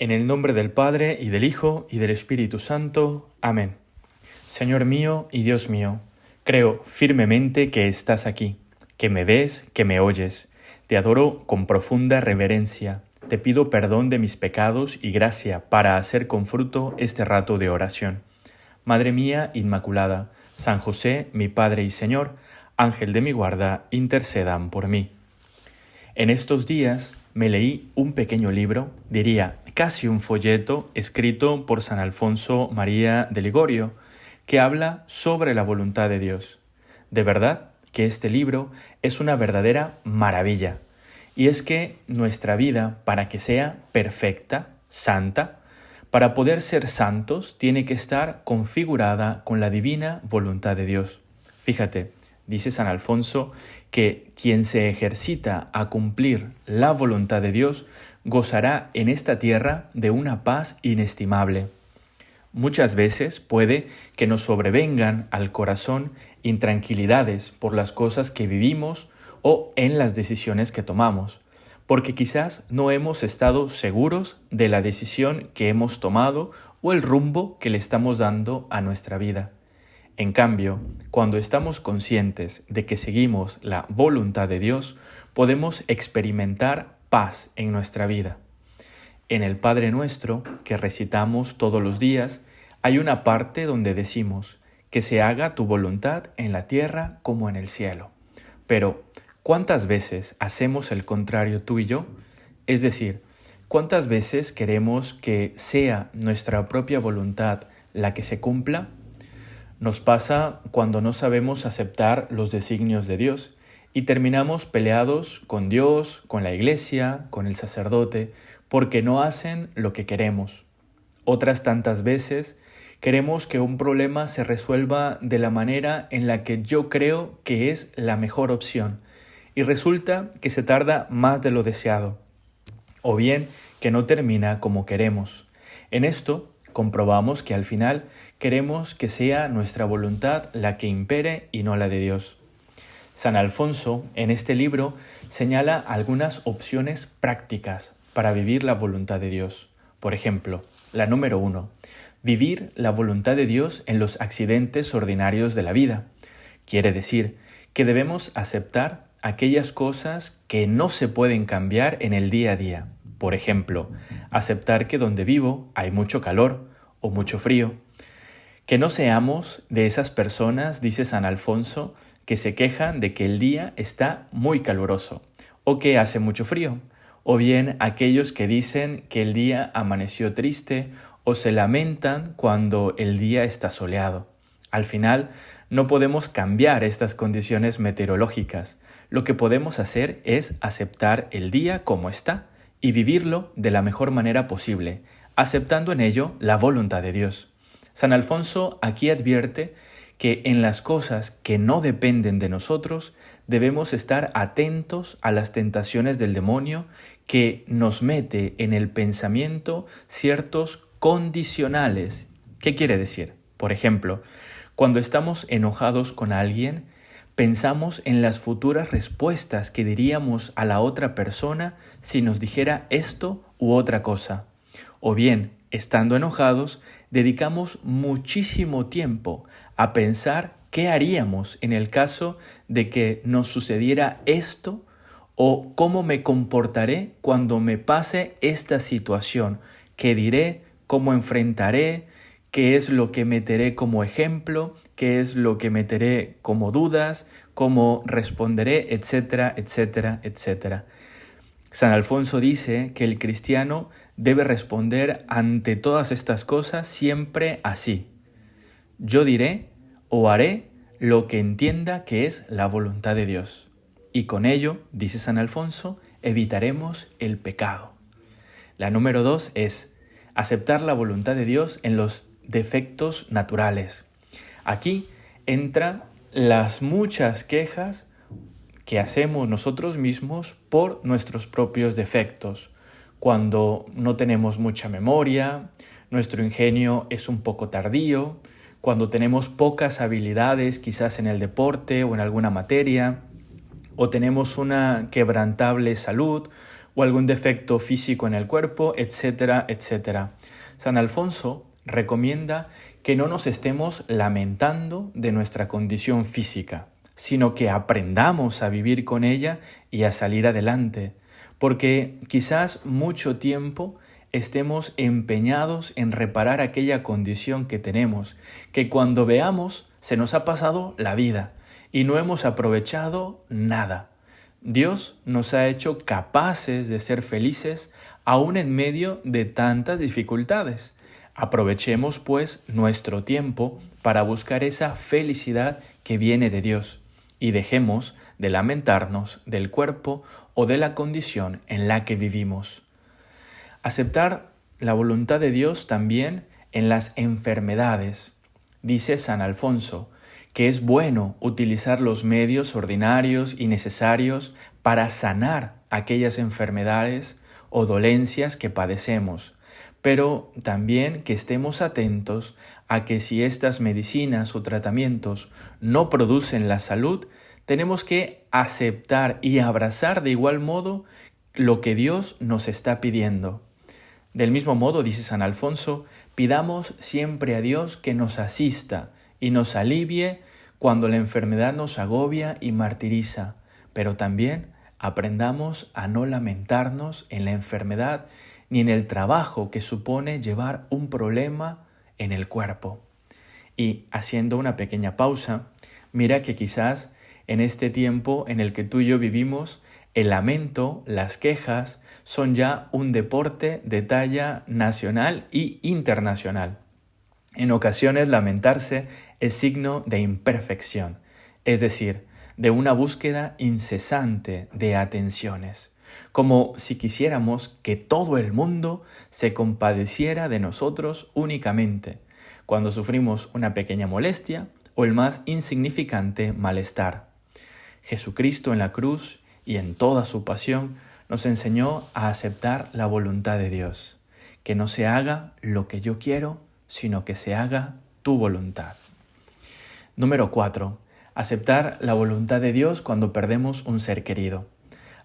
En el nombre del Padre, y del Hijo, y del Espíritu Santo. Amén. Señor mío y Dios mío, creo firmemente que estás aquí, que me ves, que me oyes. Te adoro con profunda reverencia. Te pido perdón de mis pecados y gracia para hacer con fruto este rato de oración. Madre mía Inmaculada, San José, mi Padre y Señor, Ángel de mi guarda, intercedan por mí. En estos días me leí un pequeño libro, diría casi un folleto, escrito por San Alfonso María de Ligorio, que habla sobre la voluntad de Dios. De verdad que este libro es una verdadera maravilla. Y es que nuestra vida, para que sea perfecta, santa, para poder ser santos, tiene que estar configurada con la divina voluntad de Dios. Fíjate, dice San Alfonso que quien se ejercita a cumplir la voluntad de Dios gozará en esta tierra de una paz inestimable. Muchas veces puede que nos sobrevengan al corazón intranquilidades por las cosas que vivimos o en las decisiones que tomamos, porque quizás no hemos estado seguros de la decisión que hemos tomado o el rumbo que le estamos dando a nuestra vida. En cambio, cuando estamos conscientes de que seguimos la voluntad de Dios, podemos experimentar paz en nuestra vida. En el Padre Nuestro, que recitamos todos los días, hay una parte donde decimos que se haga tu voluntad en la tierra como en el cielo. Pero, ¿cuántas veces hacemos el contrario tú y yo? Es decir, ¿cuántas veces queremos que sea nuestra propia voluntad la que se cumpla? Nos pasa cuando no sabemos aceptar los designios de Dios y terminamos peleados con Dios, con la iglesia, con el sacerdote, porque no hacen lo que queremos. Otras tantas veces queremos que un problema se resuelva de la manera en la que yo creo que es la mejor opción y resulta que se tarda más de lo deseado, o bien que no termina como queremos. En esto comprobamos que al final queremos que sea nuestra voluntad la que impere y no la de Dios. San Alfonso, en este libro, señala algunas opciones prácticas para vivir la voluntad de Dios. Por ejemplo, la número 1, vivir la voluntad de Dios en los accidentes ordinarios de la vida. Quiere decir que debemos aceptar aquellas cosas que no se pueden cambiar en el día a día. Por ejemplo, aceptar que donde vivo hay mucho calor o mucho frío. Que no seamos de esas personas, dice San Alfonso, que se quejan de que el día está muy caluroso o que hace mucho frío. O bien aquellos que dicen que el día amaneció triste o se lamentan cuando el día está soleado. Al final, no podemos cambiar estas condiciones meteorológicas. Lo que podemos hacer es aceptar el día como está y vivirlo de la mejor manera posible, aceptando en ello la voluntad de Dios. San Alfonso aquí advierte que en las cosas que no dependen de nosotros debemos estar atentos a las tentaciones del demonio que nos mete en el pensamiento ciertos condicionales. ¿Qué quiere decir? Por ejemplo, cuando estamos enojados con alguien, pensamos en las futuras respuestas que diríamos a la otra persona si nos dijera esto u otra cosa. O bien, estando enojados, dedicamos muchísimo tiempo a pensar qué haríamos en el caso de que nos sucediera esto o cómo me comportaré cuando me pase esta situación, qué diré, cómo enfrentaré, qué es lo que meteré como ejemplo, qué es lo que meteré como dudas, cómo responderé, etcétera, etcétera, etcétera. San Alfonso dice que el cristiano debe responder ante todas estas cosas siempre así: yo diré o haré lo que entienda que es la voluntad de Dios. Y con ello, dice San Alfonso, evitaremos el pecado. La número 2 es aceptar la voluntad de Dios en los defectos naturales. Aquí entra las muchas quejas que hacemos nosotros mismos por nuestros propios defectos. Cuando no tenemos mucha memoria, nuestro ingenio es un poco tardío, cuando tenemos pocas habilidades quizás en el deporte o en alguna materia, o tenemos una quebrantable salud, o algún defecto físico en el cuerpo, etcétera, etcétera. San Alfonso recomienda que no nos estemos lamentando de nuestra condición física, sino que aprendamos a vivir con ella y a salir adelante, porque quizás mucho tiempo estemos empeñados en reparar aquella condición que tenemos, que cuando veamos se nos ha pasado la vida y no hemos aprovechado nada. Dios nos ha hecho capaces de ser felices aún en medio de tantas dificultades. Aprovechemos pues nuestro tiempo para buscar esa felicidad que viene de Dios y dejemos de lamentarnos del cuerpo o de la condición en la que vivimos. Aceptar la voluntad de Dios también en las enfermedades. Dice San Alfonso que es bueno utilizar los medios ordinarios y necesarios para sanar aquellas enfermedades o dolencias que padecemos, pero también que estemos atentos a que si estas medicinas o tratamientos no producen la salud, tenemos que aceptar y abrazar de igual modo lo que Dios nos está pidiendo. Del mismo modo, dice San Alfonso, pidamos siempre a Dios que nos asista y nos alivie cuando la enfermedad nos agobia y martiriza, pero también aprendamos a no lamentarnos en la enfermedad ni en el trabajo que supone llevar un problema en el cuerpo. Y haciendo una pequeña pausa, mira que quizás en este tiempo en el que tú y yo vivimos, el lamento, las quejas, son ya un deporte de talla nacional y internacional. En ocasiones lamentarse es signo de imperfección, es decir, de una búsqueda incesante de atenciones, como si quisiéramos que todo el mundo se compadeciera de nosotros únicamente, cuando sufrimos una pequeña molestia o el más insignificante malestar. Jesucristo en la cruz y en toda su pasión nos enseñó a aceptar la voluntad de Dios, que no se haga lo que yo quiero, sino que se haga tu voluntad. Número 4. Aceptar la voluntad de Dios cuando perdemos un ser querido.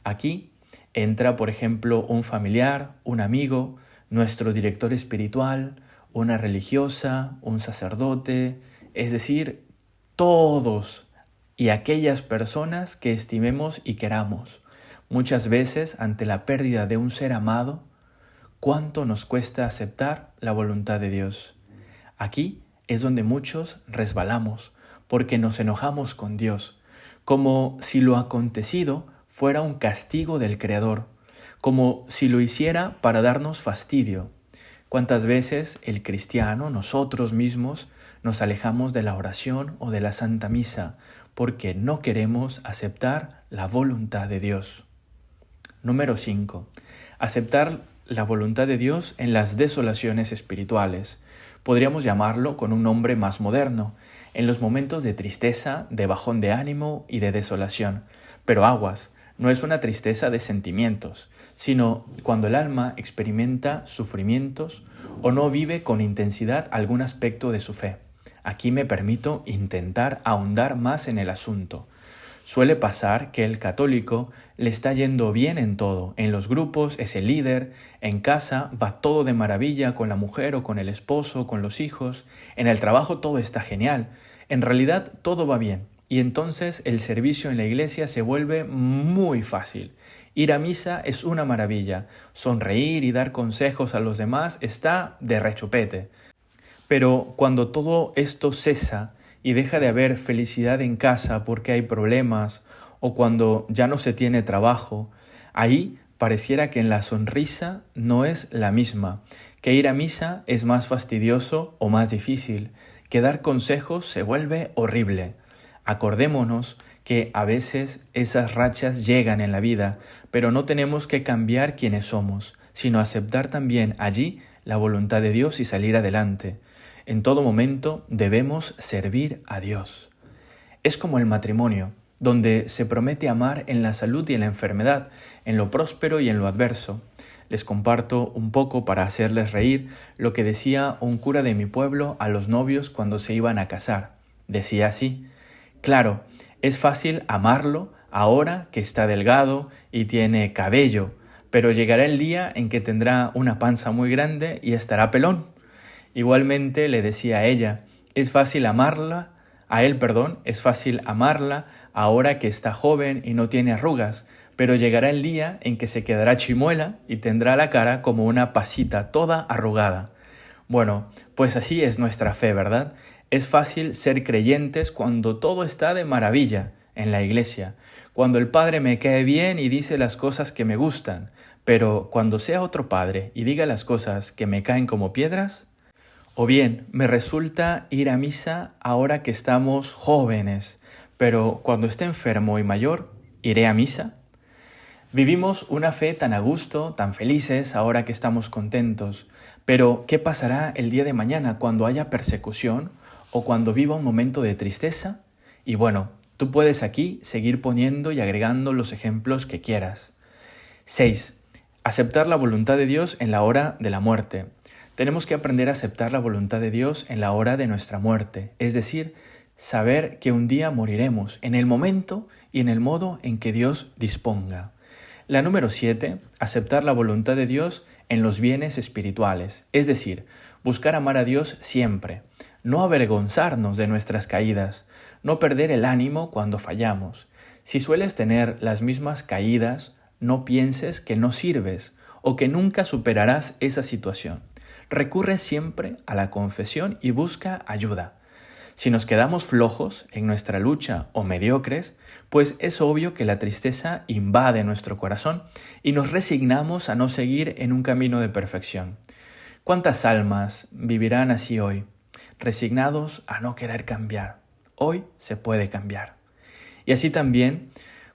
Aquí entra, por ejemplo, un familiar, un amigo, nuestro director espiritual, una religiosa, un sacerdote, es decir, todos y aquellas personas que estimemos y queramos. Muchas veces, ante la pérdida de un ser amado, ¿cuánto nos cuesta aceptar la voluntad de Dios? Aquí es donde muchos resbalamos, porque nos enojamos con Dios, como si lo acontecido fuera un castigo del Creador, como si lo hiciera para darnos fastidio. ¿Cuántas veces el cristiano, nosotros mismos, nos alejamos de la oración o de la Santa Misa porque no queremos aceptar la voluntad de Dios? Número 5. Aceptar la voluntad de Dios en las desolaciones espirituales. Podríamos llamarlo con un nombre más moderno, en los momentos de tristeza, de bajón de ánimo y de desolación. Pero aguas, no es una tristeza de sentimientos, sino cuando el alma experimenta sufrimientos o no vive con intensidad algún aspecto de su fe. Aquí me permito intentar ahondar más en el asunto. Suele pasar que el católico le está yendo bien en todo, en los grupos es el líder, en casa va todo de maravilla con la mujer o con el esposo, con los hijos, en el trabajo todo está genial, en realidad todo va bien y entonces el servicio en la iglesia se vuelve muy fácil. Ir a misa es una maravilla, sonreír y dar consejos a los demás está de rechupete. Pero cuando todo esto cesa y deja de haber felicidad en casa porque hay problemas o cuando ya no se tiene trabajo, ahí pareciera que en la sonrisa no es la misma, que ir a misa es más fastidioso o más difícil, que dar consejos se vuelve horrible. Acordémonos que a veces esas rachas llegan en la vida, pero no tenemos que cambiar quienes somos, sino aceptar también allí la voluntad de Dios y salir adelante. En todo momento debemos servir a Dios. Es como el matrimonio, donde se promete amar en la salud y en la enfermedad, en lo próspero y en lo adverso. Les comparto un poco para hacerles reír lo que decía un cura de mi pueblo a los novios cuando se iban a casar. Decía así: claro, es fácil amarlo ahora que está delgado y tiene cabello, pero llegará el día en que tendrá una panza muy grande y estará pelón. Igualmente le decía a ella, es fácil amarla, es fácil amarla ahora que está joven y no tiene arrugas, pero llegará el día en que se quedará chimuela y tendrá la cara como una pasita toda arrugada. Bueno, pues así es nuestra fe, ¿verdad? Es fácil ser creyentes cuando todo está de maravilla en la iglesia, cuando el padre me cae bien y dice las cosas que me gustan, pero cuando sea otro padre y diga las cosas que me caen como piedras, o bien me resulta ir a misa ahora que estamos jóvenes, pero cuando esté enfermo y mayor, ¿iré a misa? Vivimos una fe tan a gusto, tan felices ahora que estamos contentos, pero ¿qué pasará el día de mañana cuando haya persecución o cuando viva un momento de tristeza? Y bueno, tú puedes aquí seguir poniendo y agregando los ejemplos que quieras. 6. Aceptar la voluntad de Dios en la hora de la muerte. Tenemos que aprender a aceptar la voluntad de Dios en la hora de nuestra muerte, es decir, saber que un día moriremos en el momento y en el modo en que Dios disponga. La número 7, aceptar la voluntad de Dios en los bienes espirituales, es decir, buscar amar a Dios siempre, no avergonzarnos de nuestras caídas, no perder el ánimo cuando fallamos. Si sueles tener las mismas caídas, no pienses que no sirves o que nunca superarás esa situación. Recurre siempre a la confesión y busca ayuda. Si nos quedamos flojos en nuestra lucha o mediocres, pues es obvio que la tristeza invade nuestro corazón y nos resignamos a no seguir en un camino de perfección. ¿Cuántas almas vivirán así hoy, resignados a no querer cambiar? Hoy se puede cambiar. Y así también,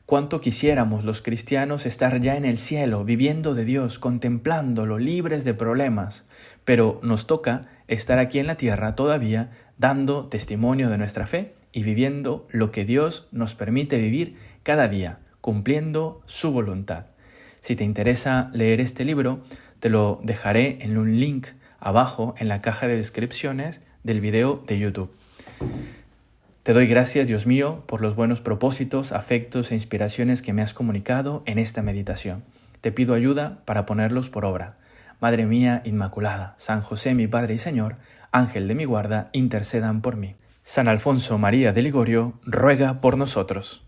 cuánto quisiéramos los cristianos estar ya en el cielo, viviendo de Dios, contemplándolo, libres de problemas, pero nos toca estar aquí en la tierra todavía dando testimonio de nuestra fe y viviendo lo que Dios nos permite vivir cada día, cumpliendo su voluntad. Si te interesa leer este libro, te lo dejaré en un link abajo en la caja de descripciones del video de YouTube. Te doy gracias, Dios mío, por los buenos propósitos, afectos e inspiraciones que me has comunicado en esta meditación. Te pido ayuda para ponerlos por obra. Madre mía Inmaculada, San José mi Padre y Señor, Ángel de mi guarda, intercedan por mí. San Alfonso María de Ligorio, ruega por nosotros.